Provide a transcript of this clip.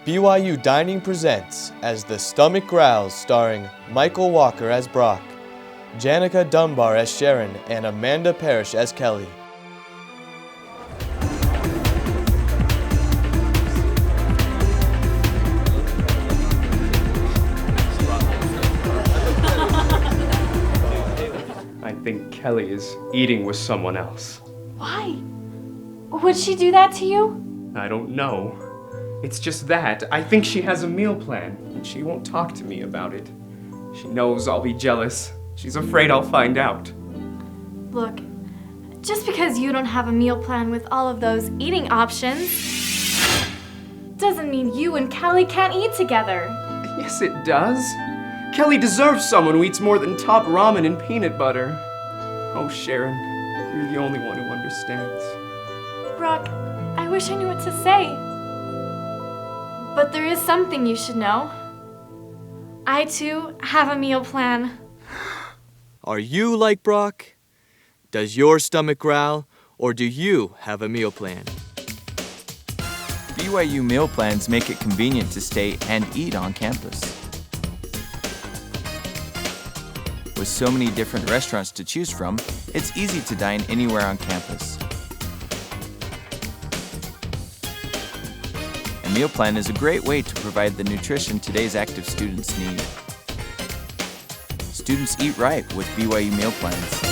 BYU Dining presents as The Stomach Growls, starring Michael Walker as Brock, Janica Dunbar as Sharon, and Amanda Parrish as Kelly. I think Kelly is eating with someone else. Why? Would she do that to you? I don't know. It's just that I think she has a meal plan, and she won't talk to me about it. She knows I'll be jealous. She's afraid I'll find out. Look, just because you don't have a meal plan with all of those eating options doesn't mean you and Kelly can't eat together. Yes, it does. Kelly deserves someone who eats more than top ramen and peanut butter. Oh, Sharon, you're the only one who understands. Brock, I wish I knew what to say. But there is something you should know. I, too, have a meal plan. Are you like Brock? Does your stomach growl, or do you have a meal plan? BYU meal plans make it convenient to stay and eat on campus. With so many different restaurants to choose from, it's easy to dine anywhere on campus. A meal plan is a great way to provide the nutrition today's active students need. Students eat right with BYU meal plans.